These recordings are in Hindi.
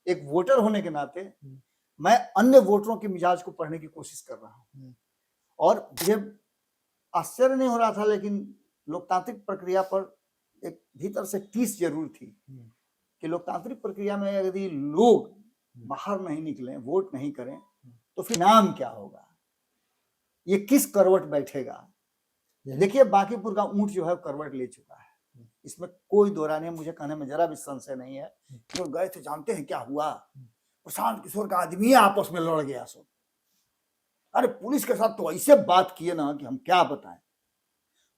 एक वोटर होने के नाते मैं अन्य वोटरों के मिजाज को पढ़ने की कोशिश कर रहा हूँ। और मुझे आश्चर्य नहीं हो रहा था, लेकिन लोकतांत्रिक प्रक्रिया पर एक भीतर से टीस जरूर थी कि लोकतांत्रिक प्रक्रिया में यदि लोग बाहर नहीं निकलें, वोट नहीं करें, तो फिर नाम क्या होगा, ये किस करवट बैठेगा। देखिए, बांकीपुर का ऊंट जो है करवट ले चुका है, इसमें कोई दो राय नहीं। मुझे कहने में जरा भी संशय नहीं है। जो गए थे, जानते हैं क्या हुआ? प्रशांत किशोर का आदमी आपस में लड़ गया। सो अरे पुलिस के साथ तो ऐसे बात किए ना कि हम क्या बताएं।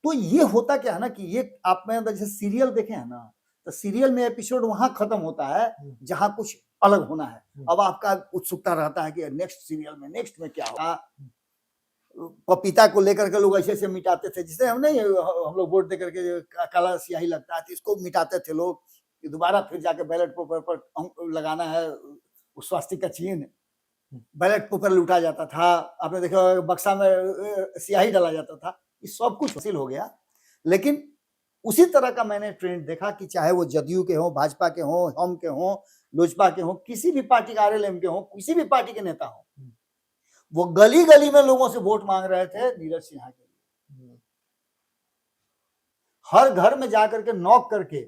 तो ये होता क्या है ना कि ये आप में जैसे सीरियल देखे हैं ना, तो सीरियल में एपिसोड वहां खत्म होता है जहां कुछ अलग होना है। अब आपका उत्सुकता रहता है कि नेक्स्ट सीरियल में नेक्स्ट में क्या होगा। पपीता को लेकर के लोग ऐसे ऐसे मिटाते थे, जिससे हम नहीं, हम लोग वोट दे करके काला स्याही लगता है, इसको मिटाते थे लोग कि दोबारा फिर जाके बैलेट पेपर पर लगाना है स्वास्थ्य का चिन्ह। बैलेट पेपर लूटा जाता था, आपने देखा बक्सा में स्याही डाला जाता था। ये सब कुछ हासिल हो गया, लेकिन उसी तरह का मैंने ट्रेंड देखा कि चाहे वो जदयू के हो, भाजपा के हो, हम के हो, लोजपा के हो, किसी भी पार्टी के आरएलएम के हो, किसी भी पार्टी के नेता हो, वो गली गली में लोगों से वोट मांग रहे थे नीरज सिन्हा के लिए। हर घर में जाकर के नॉक करके।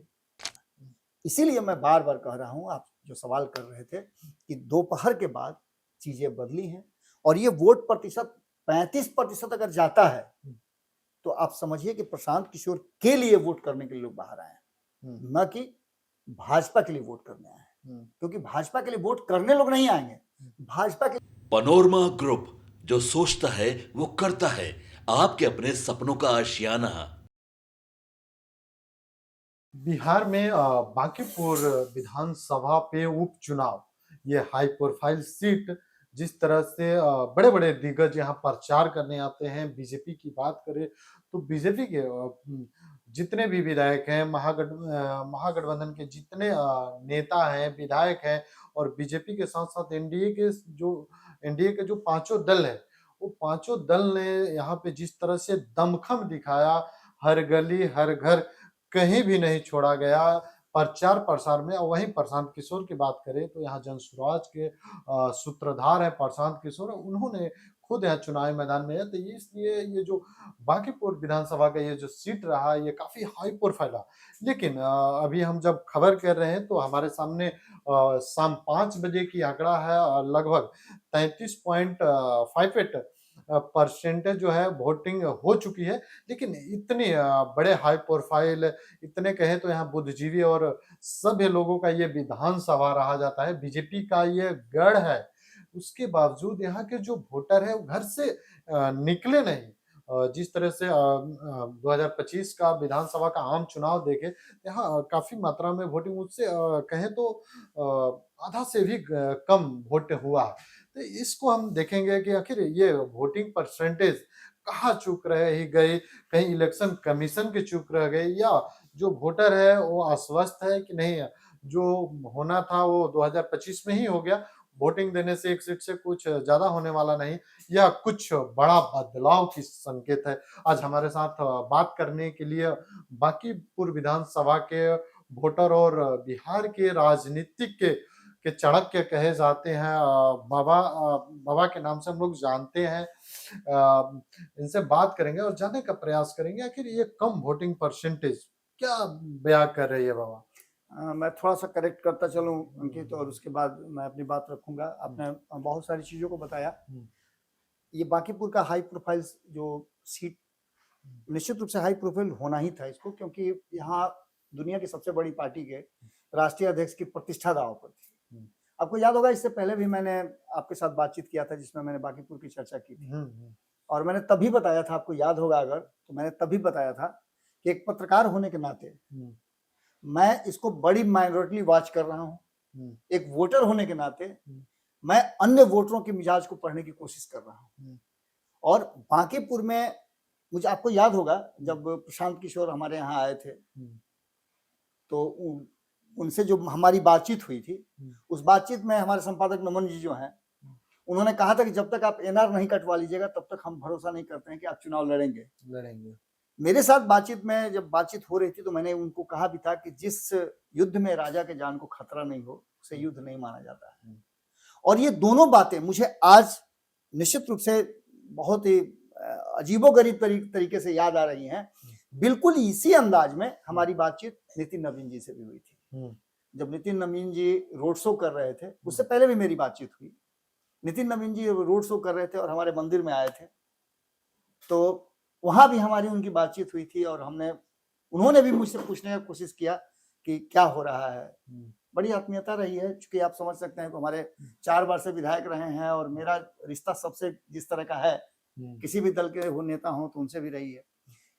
इसीलिए मैं बार बार कह रहा हूं, आप जो सवाल कर रहे थे कि दोपहर के बाद चीजें बदली हैं, और ये वोट प्रतिशत 35% अगर जाता है तो आप समझिए कि प्रशांत किशोर के लिए वोट करने के लिए लोग बाहर आए हैं, न कि भाजपा के लिए वोट करने आए हैं। क्योंकि भाजपा के लिए वोट करने लोग नहीं आएंगे, भाजपा के। पनोरमा ग्रुप, जो सोचता है वो करता है। आपके अपने सपनों का आशियाना। बिहार में बांकीपुर विधानसभा पे उपचुनाव, ये हाई प्रोफाइल सीट, जिस तरह से बड़े बड़े दिग्गज यहाँ प्रचार करने आते हैं। बीजेपी की बात करें तो बीजेपी के जितने भी विधायक हैं, महागठबंधन के जितने नेता हैं, विधायक हैं, और बीजेपी के साथ साथ एनडीए के जो पांचों दल है, वो पांचों दल ने यहाँ पे जिस तरह से दमखम दिखाया, हर गली हर घर कहीं भी नहीं छोड़ा गया प्रचार प्रसार में। और वहीं प्रशांत किशोर की बात करें तो यहाँ जन स्वराज के सूत्रधार है प्रशांत किशोर, उन्होंने खुद यहाँ चुनावी मैदान में है। तो इसलिए ये जो बांकीपुर विधानसभा का ये जो सीट रहा, ये काफी हाई प्रोफाइल रहा। लेकिन अभी हम जब खबर कर रहे हैं तो हमारे सामने शाम 5 बजे की आंकड़ा है, लगभग 33.58 परसेंटेज जो है वोटिंग हो चुकी है। लेकिन इतनी बड़े हाई प्रोफाइल, इतने कहे तो यहाँ बुद्धिजीवी और सभ्य लोगों का ये विधानसभा रहा जाता है, बीजेपी का ये गढ़ है, उसके बावजूद यहाँ के जो वोटर है वो घर से निकले नहीं। जिस तरह से 2025 का विधानसभा का आम चुनाव देखे, यहाँ काफी मात्रा में वोटिंग, उससे कहें तो आधा से भी कम वोट हुआ। तो इसको हम देखेंगे कि आखिर ये वोटिंग परसेंटेज कहाँ चूक रह गई, कहीं इलेक्शन कमीशन की चूक रह गई, या जो वोटर है वो आश्वस्त है कि नहीं जो होना था वो 2025 में ही हो गया, वोटिंग देने से एक सीट से कुछ ज्यादा होने वाला नहीं, या कुछ बड़ा बदलाव की संकेत है। आज हमारे साथ बात करने के लिए बांकीपुर विधानसभा के वोटर और बिहार के राजनीतिक के चाणक्य कहे जाते हैं, बाबा के नाम से हम लोग जानते हैं, इनसे बात करेंगे और जानने का प्रयास करेंगे आखिर ये कम वोटिंग परसेंटेज क्या बयां कर रही है। बाबा, मैं थोड़ा सा करेक्ट करता चलूं अंकित, और उसके बाद मैं अपनी बात रखूंगा। आपने बहुत सारी चीजों को बताया। ये बांकीपुर का हाई प्रोफाइल जो सीट, निश्चित रूप से हाई प्रोफाइल होना ही था इसको, क्योंकि यहाँ दुनिया की सबसे बड़ी पार्टी के राष्ट्रीय अध्यक्ष की प्रतिष्ठा दांव पर थी। आपको याद होगा, इससे पहले भी मैंने आपके साथ बातचीत किया था जिसमें मैंने बांकीपुर की चर्चा की थी, और मैंने तभी बताया था, आपको याद होगा अगर, तो मैंने तभी बताया था कि एक पत्रकार होने के नाते मैं इसको बड़ी माइनॉरिटी वॉच कर रहा हूँ। एक वोटर होने के नाते मैं अन्य वोटरों के मिजाज को पढ़ने की कोशिश कर रहा हूँ। और बांकीपुर में मुझे, आपको याद होगा जब प्रशांत किशोर हमारे यहाँ आए थे, तो उनसे जो हमारी बातचीत हुई थी, उस बातचीत में हमारे संपादक नमन जी जो हैं, उन्होंने कहा था कि जब तक आप एनआर नहीं कटवा लीजिएगा तब तक हम भरोसा नहीं करते हैं कि आप चुनाव लड़ेंगे। मेरे साथ बातचीत में जब बातचीत हो रही थी तो मैंने उनको कहा भी था कि जिस युद्ध में राजा के जान को खतरा नहीं हो उसे युद्ध नहीं माना जाता है। और ये दोनों बातें मुझे आज निश्चित रूप से बहुत ही अजीबोगरीब तरीके से याद आ रही हैं। बिल्कुल इसी अंदाज में हमारी बातचीत नितिन नवीन जी से भी हुई थी। जब नितिन नवीन जी रोड शो कर रहे थे, उससे पहले भी मेरी बातचीत हुई। नितिन नवीन जी रोड शो कर रहे थे और हमारे मंदिर में आए थे, तो वहां भी हमारी उनकी बातचीत हुई थी और उन्होंने भी मुझसे पूछने का कोशिश किया कि क्या हो रहा है। बड़ी आत्मीयता रही है, क्योंकि आप समझ सकते हैं कि हमारे 4 बार से विधायक रहे हैं और मेरा रिश्ता सबसे जिस तरह का है, किसी भी दल के वो नेता हो तो उनसे भी रही है।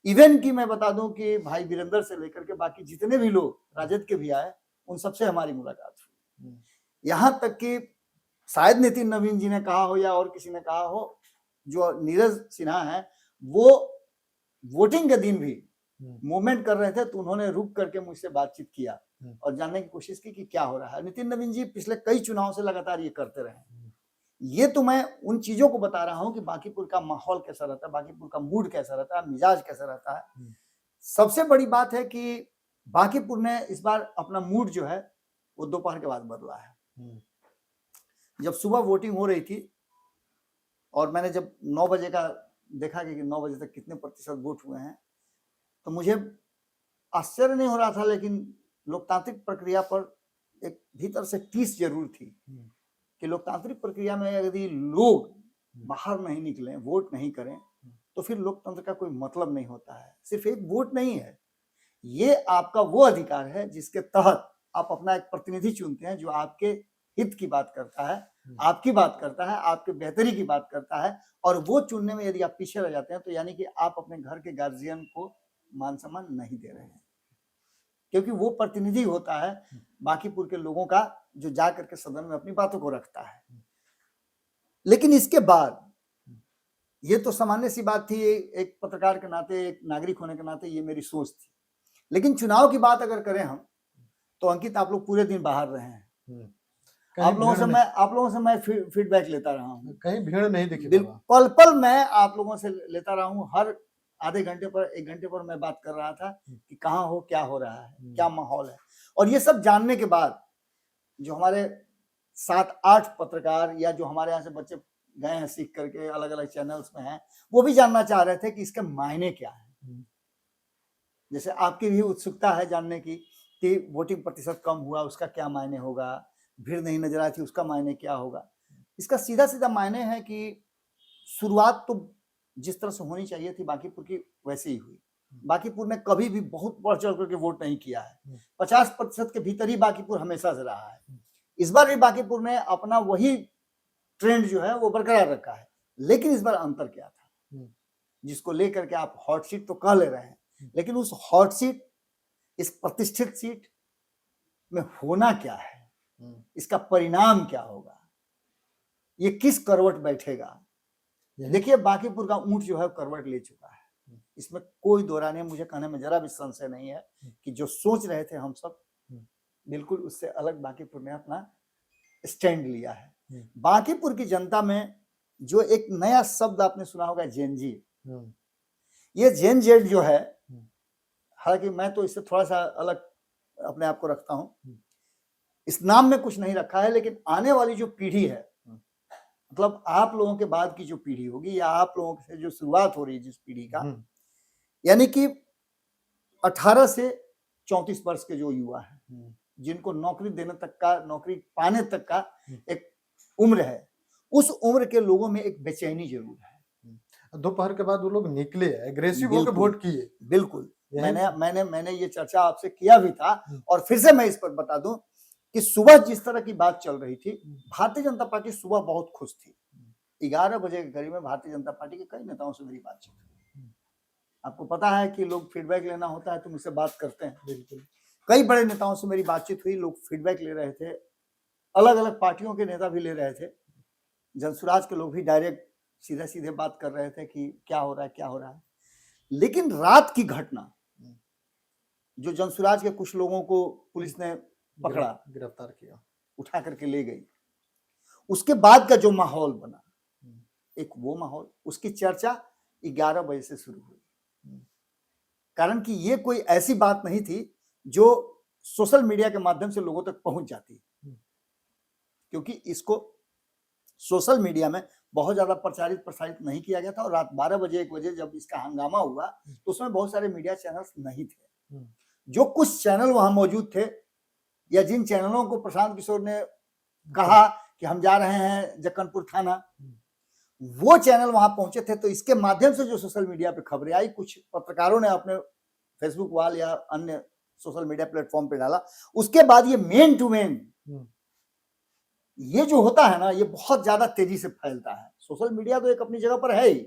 इवन की मैं बता दूं कि भाई वीरेंद्र से लेकर के बाकी जितने भी लोग राजद के भी आए, उन सबसे हमारी मुलाकात हुई। यहाँ तक कि शायद नितिन नवीन जी ने कहा हो या और किसी ने कहा हो, जो नीरज सिन्हा है वो वोटिंग के दिन भी मूवमेंट कर रहे थे, तो उन्होंने रुक करके मुझसे बातचीत किया और जानने की कोशिश की कि क्या हो रहा है। नितिन नवीन जी पिछले कई चुनाव से लगातार ये करते रहे हैं। ये तो मैं उन चीजों को बता रहा हूं कि बांकीपुर का माहौल कैसा रहता है, बांकीपुर का मूड कैसा रहता है, मिजाज कैसा रहता है। सबसे बड़ी बात है कि बांकीपुर ने इस बार अपना मूड जो है वो दोपहर के बाद बदला है। जब सुबह वोटिंग हो रही थी और मैंने जब 9 बजे का देखा कि 9 बजे तक कितने प्रतिशत वोट हुए हैं, तो मुझे आश्चर्य नहीं हो रहा था, लेकिन लोकतांत्रिक प्रक्रिया पर एक भीतर से टीस जरूर थी कि लोकतांत्रिक प्रक्रिया में यदि लोग बाहर नहीं निकलें, वोट नहीं करें, तो फिर लोकतंत्र का कोई मतलब नहीं होता है। सिर्फ एक वोट नहीं है, ये आपका वो अधिकार है जिसके तहत आप अपना एक प्रतिनिधि चुनते हैं जो आपके हित की बात करता है, आपकी बात करता है, आपके बेहतरी की बात करता है। और वो चुनने में यदि आप पीछे रह जाते हैं तो यानी कि आप अपने घर के गार्जियन को मान सम्मान नहीं दे रहे हैं, क्योंकि वो प्रतिनिधि होता है बांकीपुर के लोगों का जो जा करके सदन में अपनी बातों को रखता है। लेकिन इसके बाद ये तो सामान्य सी बात थी, एक पत्रकार के नाते, एक नागरिक होने के नाते ये मेरी सोच थी। लेकिन चुनाव की बात अगर करें हम, तो अंकित आप लोग पूरे दिन बाहर रहे हैं, आप लोगों से मैं फीडबैक लेता रहा हूँ, कहीं भीड़ नहीं दिखी। पल पल मैं आप लोगों से लेता रहा हूँ। हर आधे घंटे पर 1 घंटे पर मैं बात कर रहा था कि कहाँ हो, क्या हो रहा है, क्या माहौल है। और ये सब जानने के बाद जो हमारे 7-8 पत्रकार या जो हमारे यहाँ से बच्चे गए हैं सीख करके अलग अलग चैनल्स में हैं, वो भी जानना चाह रहे थे कि इसके मायने क्या है। जैसे आपकी भी उत्सुकता है जानने की कि वोटिंग प्रतिशत कम हुआ, उसका क्या मायने होगा, भीड़ नहीं नजर आई थी, उसका मायने क्या होगा। इसका सीधा सीधा मायने है कि शुरुआत तो जिस तरह से होनी चाहिए थी बांकीपुर की, वैसे ही हुई। बांकीपुर ने कभी भी बहुत बढ़ चढ़ करके वोट नहीं किया है। 50% के भीतर ही बांकीपुर हमेशा से रहा है। इस बार भी बांकीपुर ने अपना वही ट्रेंड जो है वो बरकरार रखा है। लेकिन इस बार अंतर क्या था, जिसको लेकर के आप हॉट सीट तो कह ले रहे हैं, लेकिन उस हॉट सीट, इस प्रतिष्ठित सीट में होना क्या है, इसका परिणाम क्या होगा, ये किस करवट बैठेगा। देखिए बांकीपुर का ऊंट जो है करवट ले चुका है, इसमें कोई दो राय नहीं। मुझे कहने में जरा भी संशय नहीं है कि जो सोच रहे थे हम सब, बिल्कुल उससे अलग बांकीपुर ने अपना स्टैंड लिया है। बांकीपुर की जनता में जो एक नया शब्द आपने सुना होगा, जेनजी, ये जेन जेड जो है, हालांकि मैं तो इससे थोड़ा सा अलग अपने आप को रखता हूं, इस नाम में कुछ नहीं रखा है, लेकिन आने वाली जो पीढ़ी है, मतलब आप लोगों के बाद की जो पीढ़ी होगी या आप लोगों से जो शुरुआत हो रही है जिस पीढ़ी का, यानी कि 18 से 34 वर्ष के जो युवा है, जिनको नौकरी देने तक का, नौकरी पाने तक का एक उम्र है, उस उम्र के लोगों में एक बेचैनी जरूर है। दोपहर के बाद वो लोग निकले, एग्रेसिव होकर वोट किए। बिल्कुल, मैंने ये चर्चा आपसे किया भी था और फिर से मैं इस पर बता दूं कि सुबह जिस तरह की बात चल रही थी, भारतीय जनता पार्टी सुबह बहुत खुश थी। 11 बजे के करीब में भारतीय जनता पार्टी के कई नेताओं से मेरी बातचीत हुई। आपको पता है कि लोग फीडबैक लेना होता है तो मुझसे बात करते हैं। बिल्कुल, कई बड़े नेताओं से मेरी बातचीत हुई, लोग फीडबैक ले रहे थे, अलग अलग पार्टियों के नेता भी ले रहे थे, जनसुराज के लोग भी डायरेक्ट सीधे सीधे बात कर रहे थे कि क्या हो रहा है, क्या हो रहा है। लेकिन रात की घटना, जो जनसुराज के कुछ लोगों को पुलिस ने पकड़ा, गिरफ्तार किया, उठा करके ले गई, उसके बाद का जो माहौल बना, एक वो माहौल, उसकी चर्चा 11 बजे से शुरू हुई। कारण कि ये कोई ऐसी बात नहीं थी जो सोशल मीडिया के माध्यम से लोगों तक पहुंच जाती, क्योंकि इसको सोशल मीडिया में बहुत ज्यादा प्रसारित नहीं किया गया था। और रात 12 बजे 1 बजे जब इसका हंगामा हुआ तो उसमें बहुत सारे मीडिया चैनल्स नहीं थे। जो कुछ चैनल वहां मौजूद थे या जिन चैनलों को प्रशांत किशोर ने कहा कि हम जा रहे हैं जक्कनपुर थाना, वो चैनल वहां पहुंचे थे। तो इसके माध्यम से जो सोशल मीडिया पे खबरें आई, कुछ पत्रकारों ने अपने फेसबुक वॉल या अन्य सोशल मीडिया प्लेटफॉर्म पे डाला, उसके बाद ये मेन टू मेन ये जो होता है ना, ये बहुत ज्यादा तेजी से फैलता है। सोशल मीडिया तो एक अपनी जगह पर है ही,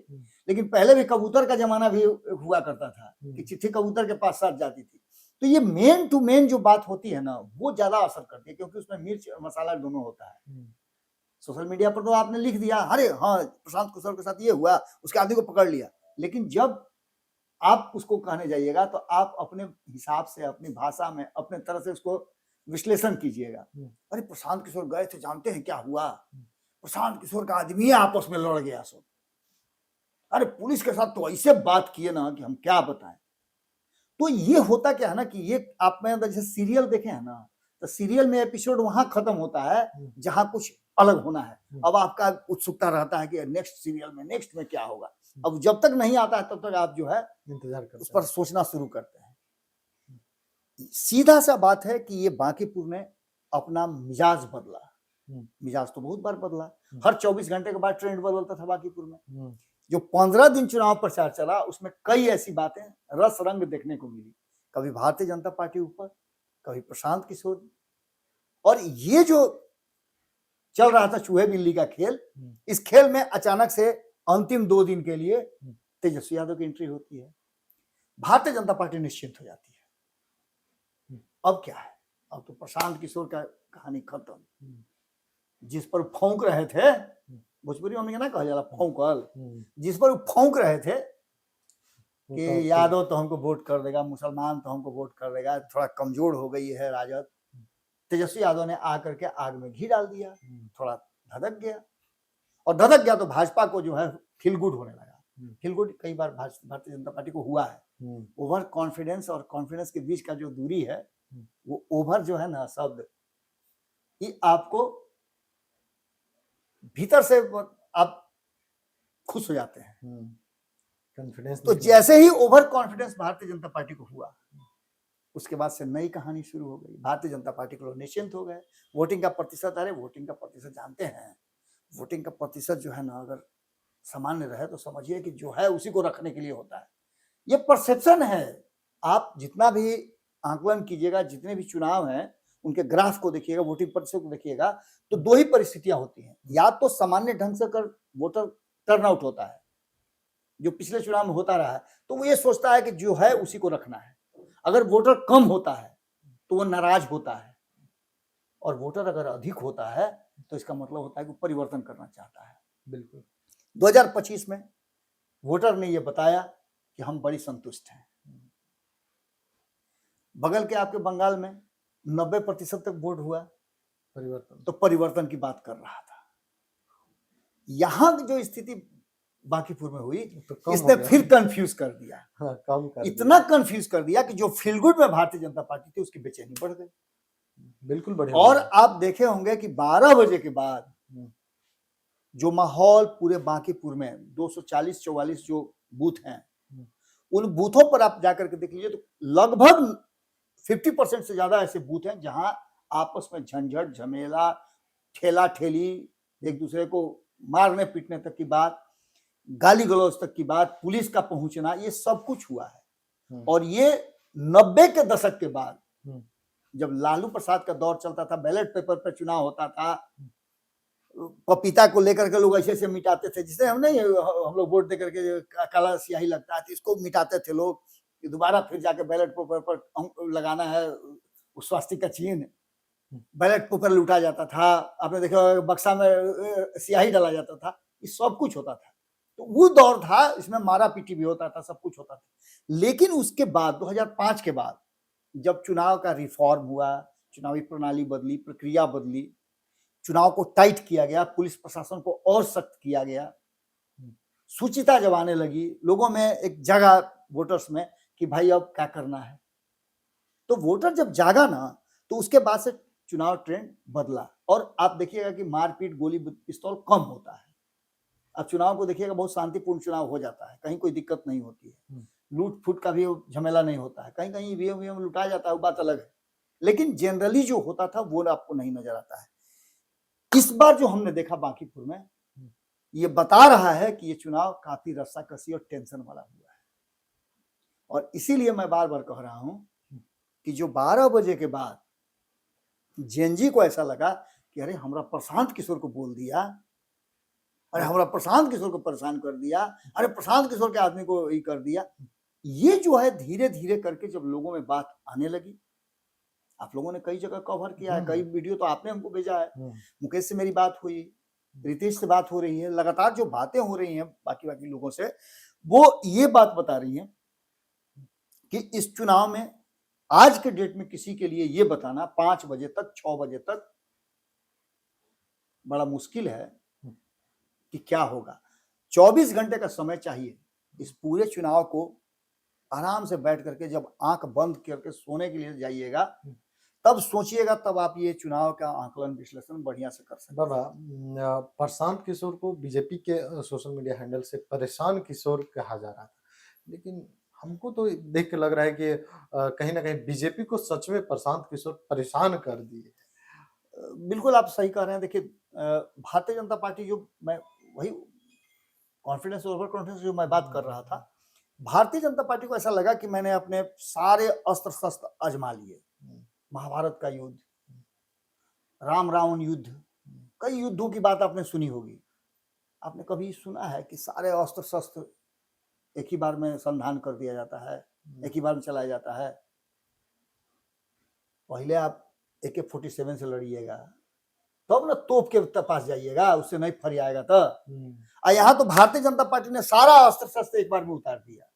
लेकिन पहले भी कबूतर का जमाना भी हुआ करता था कि चिट्ठी कबूतर के पास साथ जाती थी। तो ये मेन टू मेन जो बात होती है ना, वो ज्यादा असर करती है, क्योंकि उसमें मिर्च मसाला दोनों होता है। सोशल मीडिया पर तो आपने लिख दिया, अरे हाँ प्रशांत किशोर के साथ ये हुआ, उसके आदमी को पकड़ लिया, लेकिन जब आप उसको कहने जाइएगा तो आप अपने हिसाब से, अपनी भाषा में, अपने तरह से उसको विश्लेषण कीजिएगा। अरे प्रशांत किशोर गए थे, जानते हैं क्या हुआ? प्रशांत किशोर का आदमी आपस में लड़ गया सब। अरे पुलिस के साथ तो ऐसे बात किए ना कि हम क्या बताएं। तो ये होता क्या है ना कि ये आप में जैसे सीरियल देखे हैं ना, तो सीरियल में एपिसोड वहां खत्म होता है जहां कुछ अलग होना है। अब आपका उत्सुकता रहता है कि नेक्स्ट सीरियल में नेक्स्ट में क्या होगा। अब जब तक नहीं आता है तब तक आप जो है इंतजार करते उस पर सोचना शुरू करते हैं। सीधा सा बात है कि ये बांकीपुर ने अपना मिजाज बदला। मिजाज तो बहुत बार बदला, हर 24 घंटे के बाद ट्रेंड बदलता था बांकीपुर में। जो 15 दिन चुनाव प्रचार चला उसमें कई ऐसी बातें रस रंग देखने को मिली। कभी भारतीय जनता पार्टी ऊपर, कभी प्रशांत किशोर, और ये जो चल रहा था चूहे बिल्ली का खेल, इस खेल में अचानक से अंतिम 2 दिन के लिए तेजस्वी यादव की एंट्री होती है। भारतीय जनता पार्टी निश्चिंत हो जाती है। अब क्या है, अब तो प्रशांत किशोर का कहानी खत्म। जिस पर फौंक रहे थे, भोजपुरी में ना कहा जाला फौंकल, जिस पर फौंक रहे थे कि यादव तो हमको वोट कर देगा, मुसलमान तो हमको वोट कर देगा, थोड़ा कमजोर हो गई है राजद, तेजस्वी यादव ने आकर के आग में घी डाल दिया, थोड़ा धधक गया। और धधक गया तो भाजपा को जो है फील गुड होने लगा। फील गुड कई बार भारतीय जनता पार्टी को हुआ है। ओवर कॉन्फिडेंस और कॉन्फिडेंस के बीच का जो दूरी है, वो ओवर जो है ना शब्द, ये आपको भीतर से आप खुश हो जाते हैं। कॉन्फिडेंस। तो जैसे ही over confidence Bharatiya Janata party को हुआ, उसके बाद से नई कहानी शुरू हो गई। भारतीय जनता पार्टी के लोग निश्चिंत हो गए। वोटिंग का प्रतिशत, अरे वोटिंग का प्रतिशत जानते हैं, वोटिंग का प्रतिशत जो है ना अगर सामान्य रहे तो समझिए कि जो है उसी को रखने के लिए होता है। ये परसेप्शन है। आप जितना भी आंकलन कीजिएगा, जितने भी चुनाव हैं उनके ग्राफ को देखिएगा, वोटिंग प्रतिशत को देखिएगा, तो 2 ही परिस्थितियां होती हैं। या तो सामान्य ढंग से कर वोटर टर्नआउट होता है, जो पिछले चुनाव में होता रहा है, तो वो ये सोचता है कि जो है उसी को रखना है। अगर वोटर कम होता है तो वो नाराज होता है, और वोटर अगर अधिक होता है तो इसका मतलब होता है कि परिवर्तन करना चाहता है। बिल्कुल। 2025 में वोटर ने ये बताया कि हम बड़ी संतुष्ट हैं। बगल के आपके बंगाल में 90% तक वोट हुआ, परिवर्तन, तो परिवर्तन की बात कर रहा था। यहां जो स्थिति बांकीपुर में हुई तो इसने फिर कंफ्यूज कर दिया। हाँ, कम कर इतना कंफ्यूज कर दिया कि जो फील गुड में भारतीय जनता पार्टी थी उसकी बेचैनी बढ़ गई। बिल्कुल बढ़िया। और आप देखे होंगे कि 12 बजे के बाद जो माहौल पूरे बांकीपुर में 240-44 जो बूथ हैं, उन बूथों पर आप जाकर के देख लीजिए तो लगभग 50% से ज्यादा ऐसे बूथ हैं जहां आपस में झंझट, झमेला, ठेला ठेली, एक दूसरे को मारने पीटने तक की बात, गाली गलौज तक की बात, पुलिस का पहुंचना, ये सब कुछ हुआ है। और ये 90 के दशक के बाद जब लालू प्रसाद का दौर चलता था, बैलेट पेपर पर चुनाव होता था, पपीता को लेकर के लोग ऐसे ऐसे मिटाते थे, जिसे हम लोग वोट देकर के काला स्याही लगता है, इसको मिटाते थे लोग कि दोबारा फिर जाके बैलेट पेपर पर लगाना है उस स्वास्तिक का चिन्ह। बैलेट पेपर लूटा जाता था, आपने देखा बक्सा में स्याही डाला जाता था, ये सब कुछ होता था। तो वो दौर था, इसमें मारा पीटी भी होता था, सब कुछ होता था। लेकिन उसके बाद 2005 के बाद जब चुनाव का रिफॉर्म हुआ, चुनावी प्रणाली बदली, प्रक्रिया बदली, चुनाव को टाइट किया गया, पुलिस प्रशासन को और सख्त किया गया, शुचिता जब आने लगी, लोगों में एक जगह वोटर्स में कि भाई अब क्या करना है। तो वोटर जब जागा ना, तो उसके बाद से चुनाव ट्रेंड बदला और आप देखिएगा कि मारपीट, गोली पिस्तौल कम होता है। अब चुनाव को देखिएगा बहुत शांतिपूर्ण चुनाव हो जाता है, कहीं कोई दिक्कत नहीं होती है। लूट फूट का भी झमेला नहीं होता है, कहीं कहीं ईवीएम लुटाया जाता है, वो बात अलग है, लेकिन जनरली जो होता था वो आपको नहीं नजर आता है। इस बार जो हमने देखा बांकीपुर में, ये बता रहा है कि ये चुनाव काफी रस्साकसी और टेंशन वाला हुआ है। और इसीलिए मैं बार बार कह रहा हूं कि जो 12 बजे के बाद जेएनजी को ऐसा लगा कि अरे हमरा प्रशांत किशोर को बोल दिया, अरे हमरा प्रशांत किशोर को परेशान कर दिया, अरे प्रशांत किशोर के आदमी को ये कर दिया, ये जो है धीरे धीरे करके जब लोगों में बात आने लगी, आप लोगों ने कई जगह कवर किया है, कई वीडियो तो आपने हमको भेजा है, मुकेश से मेरी बात हुई, रितेश से बात हो रही है, लगातार जो बातें हो रही हैं बाकी लोगों से, वो ये बात बता रही हैं कि इस चुनाव में आज के डेट में किसी के लिए ये बताना 5 बजे तक 6 बजे तक बड़ा मुश्किल है कि क्या होगा। 24 घंटे का समय चाहिए इस पूरे चुनाव को आराम से बैठ करके, जब आंख बंद करके सोने के लिए जाइएगा तब सोचिएगा, तब आप ये चुनाव का आकलन विश्लेषण बढ़िया से कर सकते हैं। बाबा, प्रशांत किशोर को बीजेपी के सोशल मीडिया हैंडल से परेशान किशोर कहा जा रहा था, लेकिन हमको तो देख के लग रहा है कि कहीं ना कहीं बीजेपी को सच में प्रशांत किशोर परेशान कर दिए। बिल्कुल आप सही कह रहे हैं। देखिए, भारतीय जनता पार्टी जो मैं वही कॉन्फिडेंस ओवर कॉन्फिडेंस जो मैं बात कर रहा था, भारतीय जनता पार्टी को ऐसा लगा कि मैंने अपने सारे अस्त्र शस्त्र आजमा लिए। महाभारत का युद्ध, राम रावण युद्ध, कई युद्धों की बात आपने सुनी होगी। आपने कभी सुना है कि सारे अस्त्र शस्त्र एक ही बार में संधान कर दिया जाता है, एक ही बार में चलाया जाता है? पहले आप AK-47 से लड़िएगा, तब ना तोप के पास जाइएगा, उससे नहीं फरी आएगा। तो यहाँ तो भारतीय जनता पार्टी ने सारा अस्त्र शस्त्र एक बार में उतार दिया,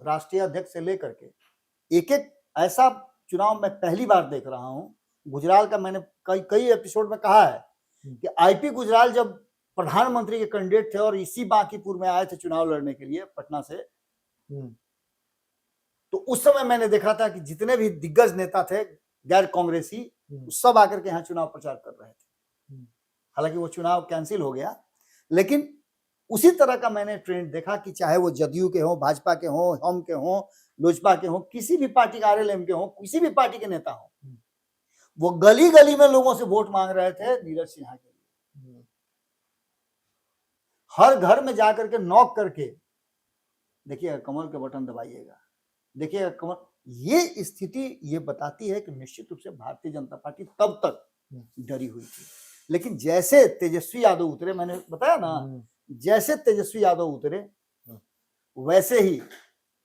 राष्ट्रीय अध्यक्ष से लेकर के एक एक। ऐसा चुनाव मैं पहली बार देख रहा हूं। गुजराल का मैंने कई एपिसोड में कहा है कि IP गुजराल जब प्रधानमंत्री के कैंडिडेट थे और इसी बांकीपुर में आए थे चुनाव लड़ने के लिए पटना से, तो उस समय मैंने देखा था कि जितने भी दिग्गज नेता थे गैर कांग्रेसी, सब आकर के यहाँ चुनाव प्रचार कर रहे थे। हालांकि वो चुनाव कैंसिल हो गया, लेकिन उसी तरह का मैंने ट्रेंड देखा कि चाहे वो जदयू के हो, भाजपा के हो, हम के हो, लोजपा के हो, किसी भी पार्टी के RLM के हो, किसी भी पार्टी के नेता हो, वो गली गली में लोगों से वोट मांग रहे थे नीरज सिन्हा के लिए। हर घर में जाकर के नॉक करके देखिएगा, कमल के बटन दबाइएगा, देखिएगा कमल। ये स्थिति ये बताती है कि निश्चित रूप से भारतीय जनता पार्टी तब तक डरी हुई थी, लेकिन जैसे तेजस्वी यादव उतरे, मैंने बताया ना, जैसे तेजस्वी यादव उतरे वैसे ही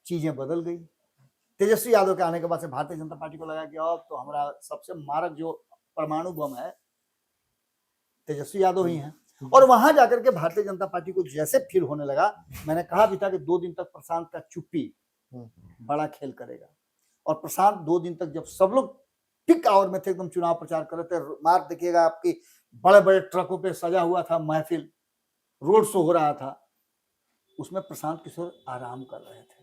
चीजें बदल गई। तेजस्वी यादव के आने के बाद से भारतीय जनता पार्टी को लगा कि अब तो हमारा सबसे मारक जो परमाणु बम है तेजस्वी यादव ही हैं। और वहां जाकर के भारतीय जनता पार्टी को जैसे फील होने लगा, मैंने कहा भी था कि 2 दिन तक प्रशांत का चुप्पी बड़ा खेल करेगा। और प्रशांत 2 दिन तक, जब सब लोग पीक आवर में थे, एकदम चुनाव प्रचार कर रहे थे, मार्ग देखिएगा आपकी बड़े बड़े ट्रकों पे सजा हुआ था महफिल, रोड शो हो रहा था, उसमें प्रशांत किशोर आराम कर रहे थे।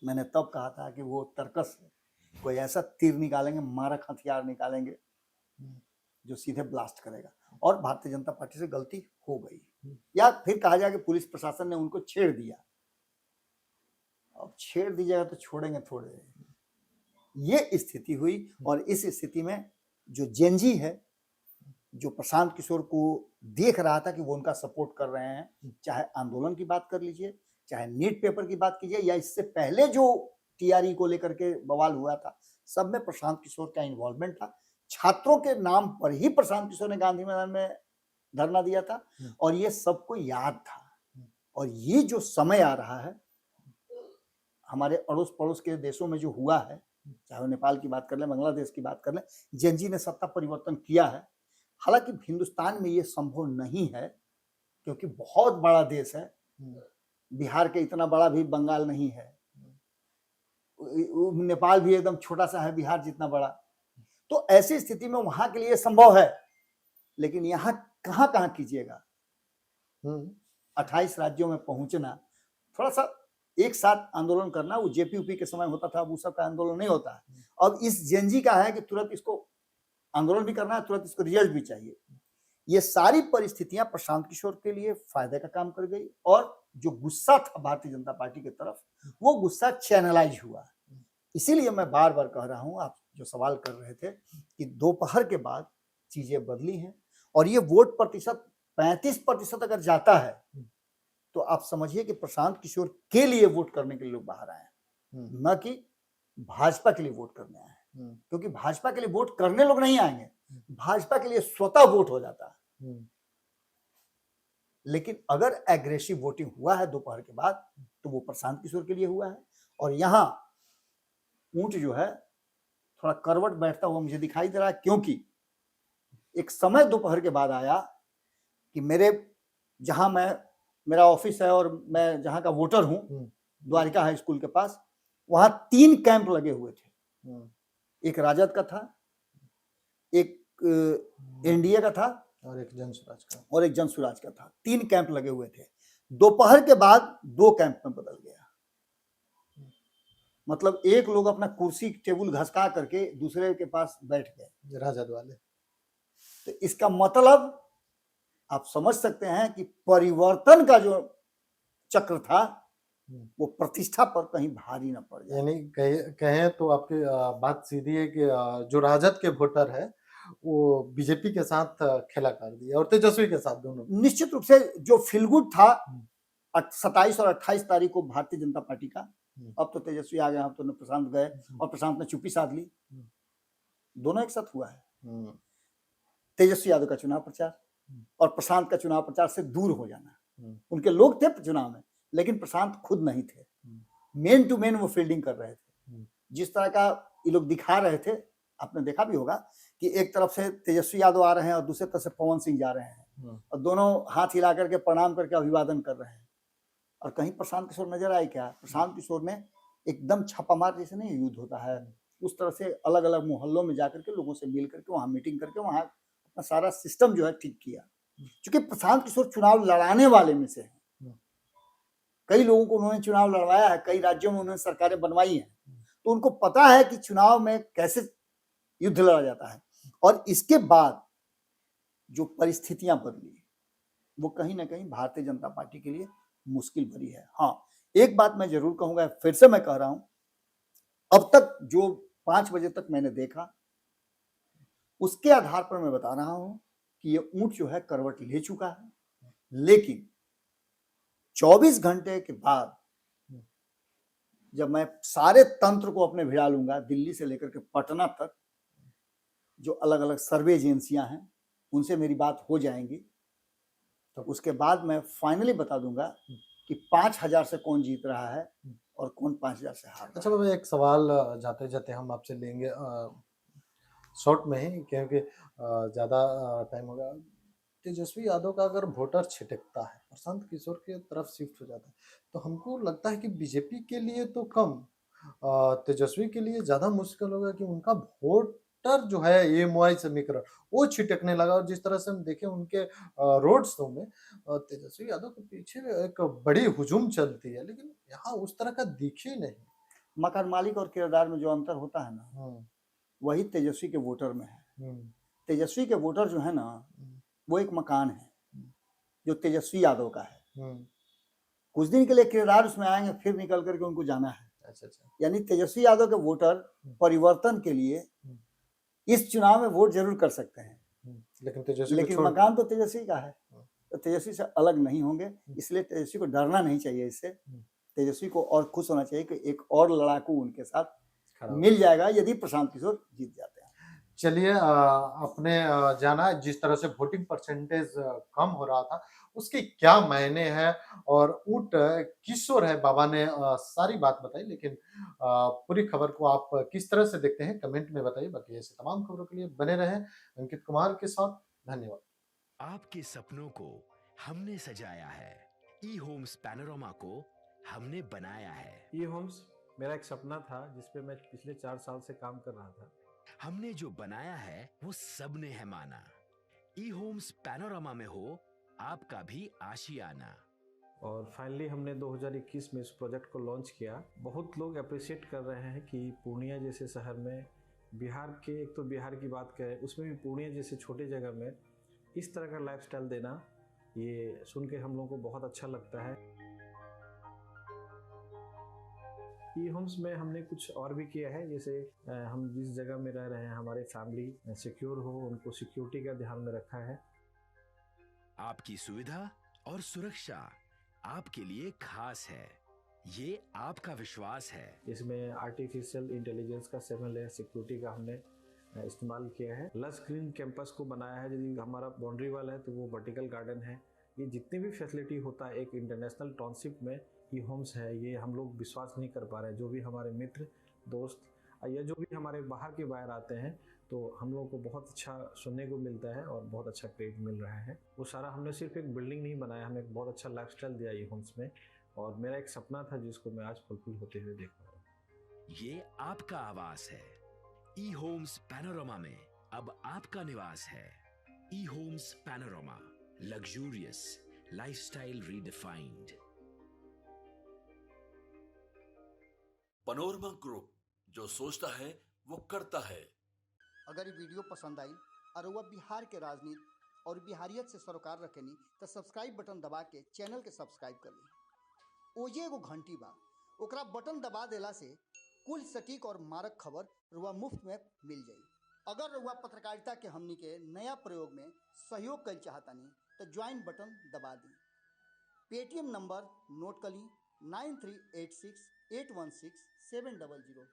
मैंने तब कहा था कि वो तर्कस कोई ऐसा तीर निकालेंगे, मारक हथियार निकालेंगे जो सीधे ब्लास्ट करेगा। और भारतीय जनता पार्टी से गलती हो गई, या फिर कहा जाए कि पुलिस प्रशासन ने उनको छेड़ दिया। अब छेड़ दीजिएगा तो छोड़ेंगे थोड़े, ये स्थिति हुई। और इस स्थिति में जो जेएनजी है, जो प्रशांत किशोर को देख रहा था कि वो उनका सपोर्ट कर रहे हैं, चाहे आंदोलन की बात कर लीजिए, चाहे नीट पेपर की बात कीजिए, या इससे पहले जो TRE को लेकर के बवाल हुआ था, सब में प्रशांत किशोर का इन्वॉल्वमेंट था। छात्रों के नाम पर ही प्रशांत किशोर ने गांधी मैदान में धरना दिया था, और ये सबको याद था। और ये जो समय आ रहा है, हमारे अड़ोस पड़ोस के देशों में जो हुआ है, चाहे वो नेपाल की बात कर लें, बांग्लादेश की बात कर लें, जेएनजी ने सत्ता परिवर्तन किया है। हालांकि हिंदुस्तान में ये संभव नहीं है, क्योंकि बहुत बड़ा देश है, बिहार के इतना बड़ा भी बंगाल नहीं है, नेपाल भी एकदम छोटा सा है, बिहार जितना बड़ा। तो ऐसी स्थिति में वहां के लिए संभव है, लेकिन यहाँ कहाँ कहाँ कीजिएगा। 28 राज्यों में पहुंचना थोड़ा सा एक साथ आंदोलन करना, वो जेपीयूपी के समय होता था, वो सब का आंदोलन नहीं होता है। अब इस जेनजी का है कि तुरंत इसको आंदोलन भी करना है, तुरंत इसको रिजल्ट भी चाहिए। ये सारी परिस्थितियां प्रशांत किशोर के लिए फायदे का काम कर गई, और जो गुस्सा था भारतीय जनता पार्टी की तरफ, वो गुस्सा चैनलाइज हुआ। इसीलिए मैं बार बार कह रहा हूं, आप जो सवाल कर रहे थे कि दोपहर के बाद चीजें बदली हैं, और ये वोट प्रतिशत 35% अगर जाता है तो आप समझिए कि प्रशांत किशोर के लिए वोट करने के लिए लोग बाहर आए हैं, न कि भाजपा के लिए वोट करने आए हैं। क्योंकि भाजपा के लिए वोट करने लोग नहीं आएंगे, भाजपा के लिए स्वतः वोट हो जाता है। लेकिन अगर एग्रेसिव वोटिंग हुआ है दोपहर के बाद, तो वो प्रशांत किशोर के लिए हुआ है। और यहाँ ऊंट जो है थोड़ा करवट बैठता हुआ मुझे दिखाई दे रहा है, क्योंकि एक समय दोपहर के बाद आया कि जहां मेरा ऑफिस है और मैं जहां का वोटर हूं, द्वारिका हाई स्कूल के पास, वहां 3 कैंप लगे हुए थे। एक राजद का था, एक एनडीए का था, और एक जनसुराज का था। 3 कैंप लगे हुए थे। दोपहर के बाद 2 कैंप में बदल गया। मतलब एक लोग अपना कुर्सी टेबल घसका करके दूसरे के पास बैठ गए, राजद वाले। तो इसका मतलब आप समझ सकते हैं कि परिवर्तन का जो चक्र था वो प्रतिष्ठा पर कहीं भारी न पड़ जाए। यानी कहें तो आपकी बात सीधी है कि जो राजद के वोटर है वो बीजेपी के साथ खेला कर दिया, और तेजस्वी के साथ दोनों। निश्चित रूप से जो फील गुड था 27 और 28 तारीख को भारतीय जनता पार्टी का, अब तो तेजस्वी आ गए, अब तो प्रशांत गए और प्रशांत ने चुप्पी साध ली, दोनों एक साथ हुआ है। तेजस्वी यादव का चुनाव प्रचार और प्रशांत का चुनाव प्रचार से दूर हो जाना। उनके लोग थे चुनाव में, लेकिन प्रशांत खुद नहीं थे। मेन टू मेन वो फील्डिंग कर रहे थे। जिस तरह का ये लोग दिखा रहे थे, आपने देखा भी होगा कि एक तरफ से तेजस्वी यादव आ रहे हैं और दूसरे तरफ से पवन सिंह जा रहे हैं, और दोनों हाथ हिला करके प्रणाम करके अभिवादन कर रहे हैं। और कहीं प्रशांत किशोर नजर आए क्या? प्रशांत किशोर ने एकदम छापामार जैसे नहीं युद्ध होता है, उस तरह से अलग अलग मोहल्लों में जाकर के लोगों से मिल करके वहां मीटिंग करके वहां अपना सारा सिस्टम जो है ठीक किया। क्योंकि प्रशांत किशोर चुनाव लड़ाने वाले में से हैं, कई लोगों को उन्होंने चुनाव लड़वाया है, कई राज्यों में उन्होंने सरकारें बनवाई हैं, तो उनको पता है कि चुनाव में कैसे युद्ध लड़ा जाता है। और इसके बाद जो परिस्थितियां बदली वो कहीं ना कहीं भारतीय जनता पार्टी के लिए मुश्किल भरी है। हाँ, एक बात मैं जरूर कहूंगा, फिर से मैं कह रहा हूं, अब तक जो 5 बजे तक मैंने देखा उसके आधार पर मैं बता रहा हूं कि ये ऊंट जो है करवट ले चुका है। लेकिन 24 घंटे के बाद जब मैं सारे तंत्र को अपने भिड़ा लूंगा, दिल्ली से लेकर के पटना तक जो अलग अलग सर्वे एजेंसियां हैं उनसे मेरी बात हो जाएंगी, तो उसके बाद मैं फाइनली बता दूंगा कि 5000 से कौन जीत रहा है और कौन 5000 से हार रहा है। अच्छा बाबा, एक सवाल जाते जाते हम आपसे लेंगे शॉर्ट में ही, क्योंकि ज़्यादा टाइम होगा। तेजस्वी यादव का अगर वोटर छिटकता है, प्रशांत किशोर की तरफ शिफ्ट हो जाता है, तो हमको लगता है कि बीजेपी के लिए तो कम, तेजस्वी के लिए ज़्यादा मुश्किल होगा कि उनका वोटर जो है एएमवाई समीकरण वो छिटकने लगा। और जिस तरह से हम देखें उनके रोड शो में तेजस्वी यादव के पीछे एक बड़ी हुजूम चलती है, लेकिन यहाँ उस तरह का दिख ही नहीं। मकान मालिक और किराएदार में जो अंतर होता है ना, वही तेजस्वी के वोटर में है। तेजस्वी के वोटर जो है ना, वो एक मकान है जो तेजस्वी यादव का है। कुछ दिन के लिए किराएदार उसमें आएंगे, फिर निकल करके उनको जाना है। अच्छा। यानी तेजस्वी यादव के वोटर परिवर्तन के लिए इस चुनाव में वोट जरूर कर सकते हैं, लेकिन मकान तो तेजस्वी का है, तो तेजस्वी से अलग नहीं होंगे। इसलिए तेजस्वी को डरना नहीं चाहिए इससे। तेजस्वी को और खुश होना चाहिए कि एक और लड़ाकू उनके साथ मिल जाएगा यदि प्रशांत किशोर जीत जाते हैं। चलिए, आपने जाना जिस तरह से वोटिंग परसेंटेज कम हो रहा था उसके क्या मायने हैं, और ऊंट किशोर है बाबा ने सारी बात बताई, लेकिन पूरी खबर को आप किस तरह से देखते हैं कमेंट में बताइए। बाकी ऐसे तमाम खबरों के लिए बने रहें अंकित कुमार के साथ। धन्यवाद। आपके सपनों को हमने सजाया है, ई होम्स पैनोरामा को हमने बनाया है। ई होम्स मेरा एक सपना था जिसपे मैं पिछले 4 साल से काम कर रहा था। हमने जो बनाया है वो सबने है माना। ई होम्स पैनोरामा में हो आपका भी आशियाना। और फाइनली हमने 2021 में इस प्रोजेक्ट को लॉन्च किया। बहुत लोग अप्रिशिएट कर रहे हैं कि पूर्णिया जैसे शहर में, बिहार के, एक तो बिहार की बात करें उसमें भी पूर्णिया जैसे छोटे जगह में इस तरह का लाइफस्टाइल देना, ये सुन के हम लोगों को बहुत अच्छा लगता है। ई होम्स में हमने कुछ और भी किया है, जैसे हम जिस जगह में रह रहे हैं हमारे फैमिली सिक्योर हो, उनको सिक्योरिटी का ध्यान में रखा है। आपकी सुविधा और सुरक्षा आपके लिए खास है, ये आपका विश्वास है। इसमें आर्टिफिशियल इंटेलिजेंस का 7 लेयर सिक्योरिटी का हमने इस्तेमाल किया है। लस ग्रीन कैंपस को बनाया है। यदि हमारा बाउंड्री वाल है तो वो वर्टिकल गार्डन है। ये जितनी भी फैसिलिटी होता है एक इंटरनेशनल टाउनशिप में, ई होम्स है, ये हम लोग विश्वास नहीं कर पा रहे हैं। जो भी हमारे मित्र दोस्त या जो भी हमारे बाहर के बाहर आते हैं तो हम लोगों को बहुत अच्छा सुनने को मिलता है और बहुत अच्छा क्रेडिट मिल रहा है। वो सारा हमने सिर्फ एक बिल्डिंग नहीं बनाया, हमें एक बहुत अच्छा लाइफस्टाइल दिया ई होम्स में, और मेरा एक सपना था जिसको मैं आज फुलफिल होते हुए देख रहा हूँ। ये आपका आवास है। ई होम्स पैनोरामा में अब आपका निवास है। E homes Panorama, luxurious lifestyle redefined. Panorama group, जो सोचता है वो करता है। अगर ये वीडियो पसंद आई और वह बिहार के राजनीति और बिहारियत से सरोकार रखेनी तो सब्सक्राइब बटन दबा के चैनल के सब्सक्राइब कर ली। ओजे एगो घंटी बा, ओकरा बटन दबा देला से कुल सटीक और मारक खबर रुआ मुफ्त में मिल जाई। अगर रुआ पत्रकारिता के हमनी के नया प्रयोग में सहयोग कर चाहतानी तो ज्वाइन बटन दबा दी। पेटीएम नंबर नोट कर ली 9386816700।